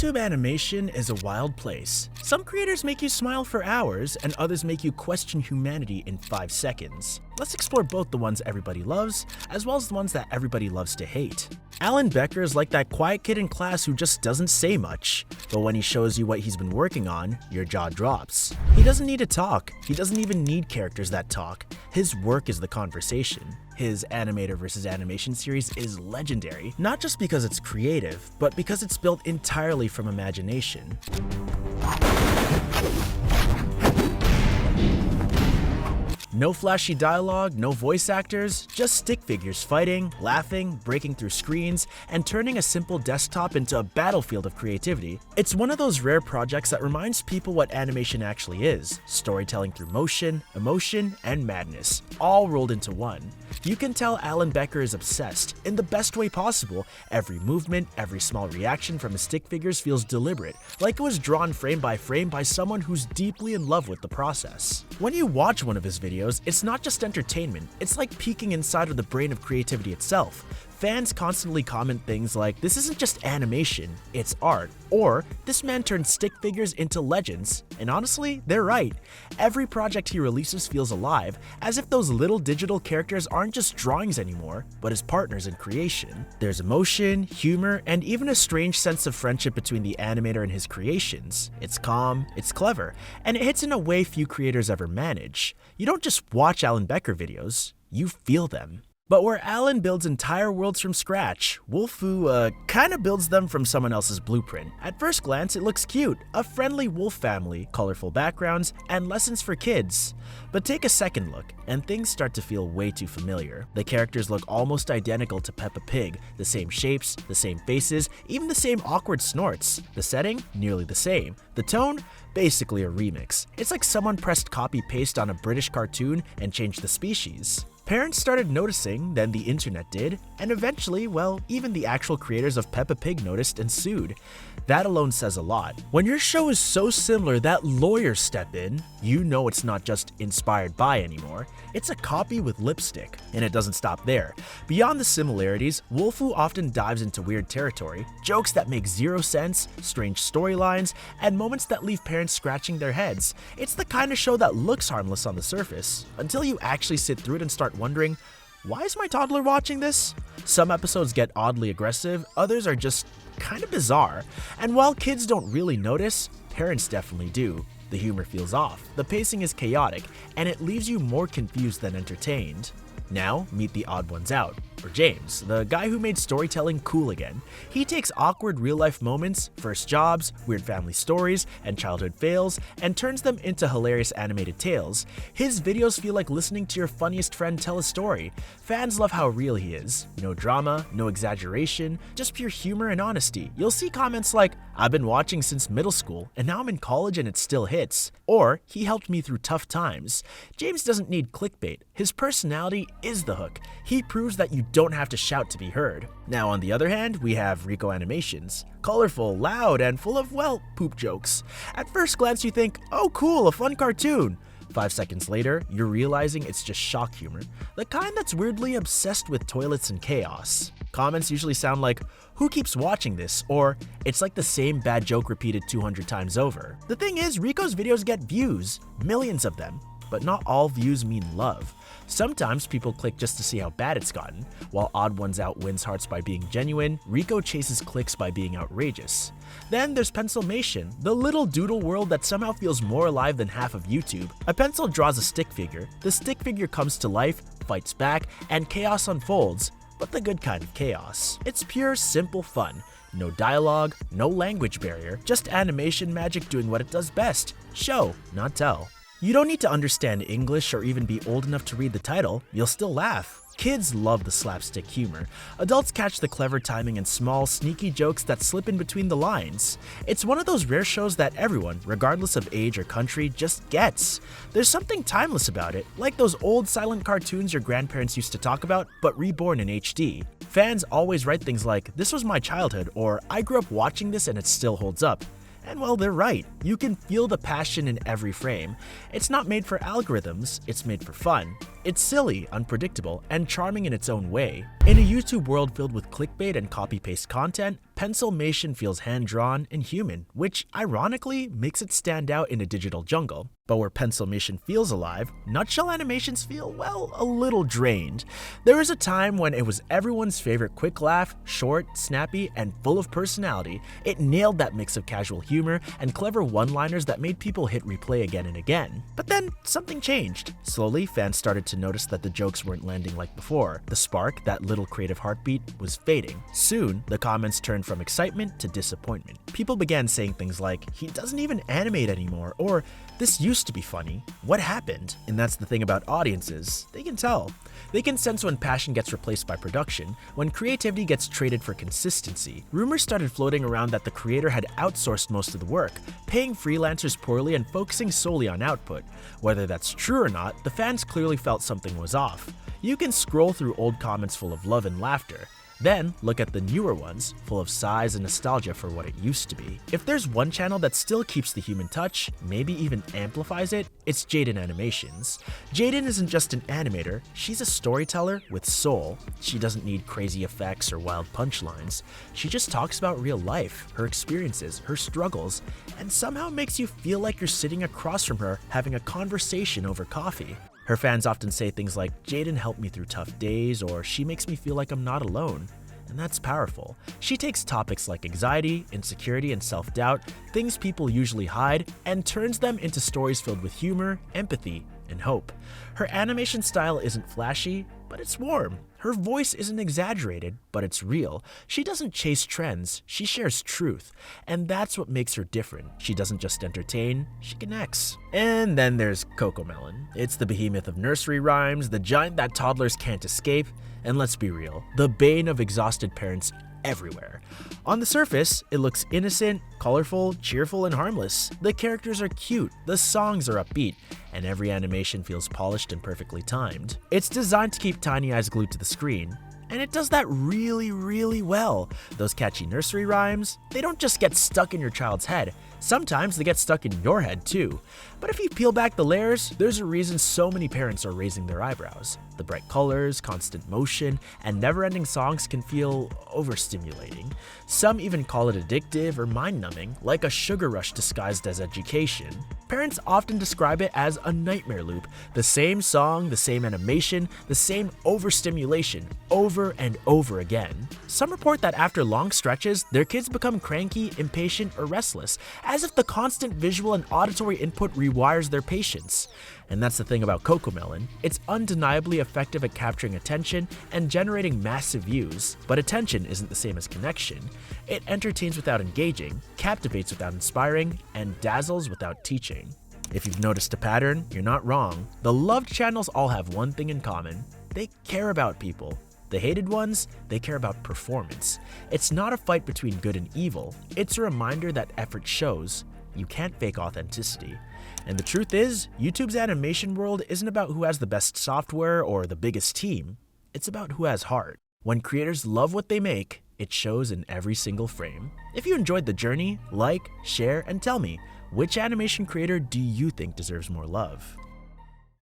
YouTube animation is a wild place. Some creators make you smile for hours, and others make you question humanity in 5 seconds. Let's explore both the ones everybody loves, as well as the ones that everybody loves to hate. Alan Becker is like that quiet kid in class who just doesn't say much, but when he shows you what he's been working on, your jaw drops. He doesn't need to talk. He doesn't even need characters that talk. His work is the conversation. His Animator vs. Animation series is legendary, not just because it's creative, but because it's built entirely from imagination. No flashy dialogue, no voice actors, just stick figures fighting, laughing, breaking through screens, and turning a simple desktop into a battlefield of creativity. It's one of those rare projects that reminds people what animation actually is: storytelling through motion, emotion, and madness, all rolled into one. You can tell Alan Becker is obsessed, in the best way possible. Every movement, every small reaction from his stick figures feels deliberate, like it was drawn frame by someone who's deeply in love with the process. When you watch one of his videos, it's not just entertainment, it's like peeking inside of the brain of creativity itself. Fans constantly comment things like, "This isn't just animation, it's art," or "This man turned stick figures into legends." And honestly, they're right. Every project he releases feels alive, as if those little digital characters aren't just drawings anymore, but his partners in creation. There's emotion, humor, and even a strange sense of friendship between the animator and his creations. It's calm, it's clever, and it hits in a way few creators ever manage. You don't just watch Alan Becker videos, you feel them. But where Alan builds entire worlds from scratch, Lovedvs kinda builds them from someone else's blueprint. At first glance, it looks cute, a friendly wolf family, colorful backgrounds, and lessons for kids. But take a second look, and things start to feel way too familiar. The characters look almost identical to Peppa Pig, the same shapes, the same faces, even the same awkward snorts. The setting, nearly the same. The tone, basically a remix. It's like someone pressed copy-paste on a British cartoon and changed the species. Parents started noticing, then the internet did, and eventually, well, even the actual creators of Peppa Pig noticed and sued. That alone says a lot. When your show is so similar that lawyers step in, you know it's not just inspired by anymore, it's a copy with lipstick. And it doesn't stop there. Beyond the similarities, Lovedvs often dives into weird territory, jokes that make zero sense, strange storylines, and moments that leave parents scratching their heads. It's the kind of show that looks harmless on the surface, until you actually sit through it and start wondering, why is my toddler watching this? Some episodes get oddly aggressive, others are just kind of bizarre. And while kids don't really notice, parents definitely do. The humor feels off, the pacing is chaotic, and it leaves you more confused than entertained. Now, meet the odd ones out. Or James, the guy who made storytelling cool again. He takes awkward real-life moments, first jobs, weird family stories, and childhood fails, and turns them into hilarious animated tales. His videos feel like listening to your funniest friend tell a story. Fans love how real he is. No drama, no exaggeration, just pure humor and honesty. You'll see comments like, "I've been watching since middle school, and now I'm in college and it still hits." Or, "He helped me through tough times." James doesn't need clickbait. His personality is the hook. He proves that you don't have to shout to be heard. Now on the other hand, we have Rico Animations. Colorful, loud, and full of, well, poop jokes. At first glance you think, oh cool, a fun cartoon. 5 seconds later, you're realizing it's just shock humor, the kind that's weirdly obsessed with toilets and chaos. Comments usually sound like, "Who keeps watching this?" or "It's like the same bad joke repeated 200 times over." The thing is, Rico's videos get views, millions of them. But not all views mean love. Sometimes people click just to see how bad it's gotten. While Odd Ones Out wins hearts by being genuine, Rico chases clicks by being outrageous. Then there's Pencilmation, the little doodle world that somehow feels more alive than half of YouTube. A pencil draws a stick figure, the stick figure comes to life, fights back, and chaos unfolds. But the good kind of chaos. It's pure, simple fun. No dialogue, no language barrier, just animation magic doing what it does best: show, not tell. You don't need to understand English or even be old enough to read the title, you'll still laugh. Kids love the slapstick humor. Adults catch the clever timing and small, sneaky jokes that slip in between the lines. It's one of those rare shows that everyone, regardless of age or country, just gets. There's something timeless about it, like those old silent cartoons your grandparents used to talk about, but reborn in HD. Fans always write things like, "This was my childhood," or "I grew up watching this and it still holds up." And well, they're right. You can feel the passion in every frame. It's not made for algorithms, it's made for fun. It's silly, unpredictable, and charming in its own way. In a YouTube world filled with clickbait and copy-paste content, pencilmation feels hand-drawn and human, which ironically makes it stand out in a digital jungle. But where pencilmation feels alive, nutshell animations feel, well, a little drained. There was a time when it was everyone's favorite quick laugh, short, snappy, and full of personality. It nailed that mix of casual humor and clever one-liners that made people hit replay again and again. But then something changed. Slowly, fans started to notice that the jokes weren't landing like before. The spark, that little creative heartbeat, was fading. Soon, the comments turned from excitement to disappointment. People began saying things like, "He doesn't even animate anymore," or "This used to be funny. What happened?" And that's the thing about audiences. They can tell. They can sense when passion gets replaced by production, when creativity gets traded for consistency. Rumors started floating around that the creator had outsourced most of the work, paying freelancers poorly and focusing solely on output. Whether that's true or not, the fans clearly felt something was off. You can scroll through old comments full of love and laughter. Then, look at the newer ones, full of sighs and nostalgia for what it used to be. If there's one channel that still keeps the human touch, maybe even amplifies it, it's Jaden Animations. Jaden isn't just an animator, she's a storyteller with soul. She doesn't need crazy effects or wild punchlines. She just talks about real life, her experiences, her struggles, and somehow makes you feel like you're sitting across from her having a conversation over coffee. Her fans often say things like, "Jaden helped me through tough days," or "She makes me feel like I'm not alone." And that's powerful. She takes topics like anxiety, insecurity, and self-doubt, things people usually hide, and turns them into stories filled with humor, empathy, and hope. Her animation style isn't flashy, but it's warm. Her voice isn't exaggerated, but it's real. She doesn't chase trends, she shares truth. And that's what makes her different. She doesn't just entertain, she connects. And then there's Cocomelon. It's the behemoth of nursery rhymes, the giant that toddlers can't escape, and let's be real, the bane of exhausted parents everywhere. On the surface, it looks innocent, colorful, cheerful, and harmless. The characters are cute, the songs are upbeat, and every animation feels polished and perfectly timed. It's designed to keep tiny eyes glued to the screen, and it does that really well. Those catchy nursery rhymes, they don't just get stuck in your child's head. Sometimes they get stuck in your head too. But if you peel back the layers, there's a reason so many parents are raising their eyebrows. The bright colors, constant motion, and never-ending songs can feel overstimulating. Some even call it addictive or mind-numbing, like a sugar rush disguised as education. Parents often describe it as a nightmare loop. The same song, the same animation, the same overstimulation, over and over again. Some report that after long stretches, their kids become cranky, impatient, or restless, as if the constant visual and auditory input rewires their patience. And that's the thing about Cocomelon. It's undeniably effective at capturing attention and generating massive views. But attention isn't the same as connection. It entertains without engaging, captivates without inspiring, and dazzles without teaching. If you've noticed a pattern, you're not wrong. The loved channels all have one thing in common. They care about people. The hated ones, they care about performance. It's not a fight between good and evil. It's a reminder that effort shows. You can't fake authenticity. And the truth is, YouTube's animation world isn't about who has the best software or the biggest team. It's about who has heart. When creators love what they make, it shows in every single frame. If you enjoyed the journey, like, share, and tell me, which animation creator do you think deserves more love?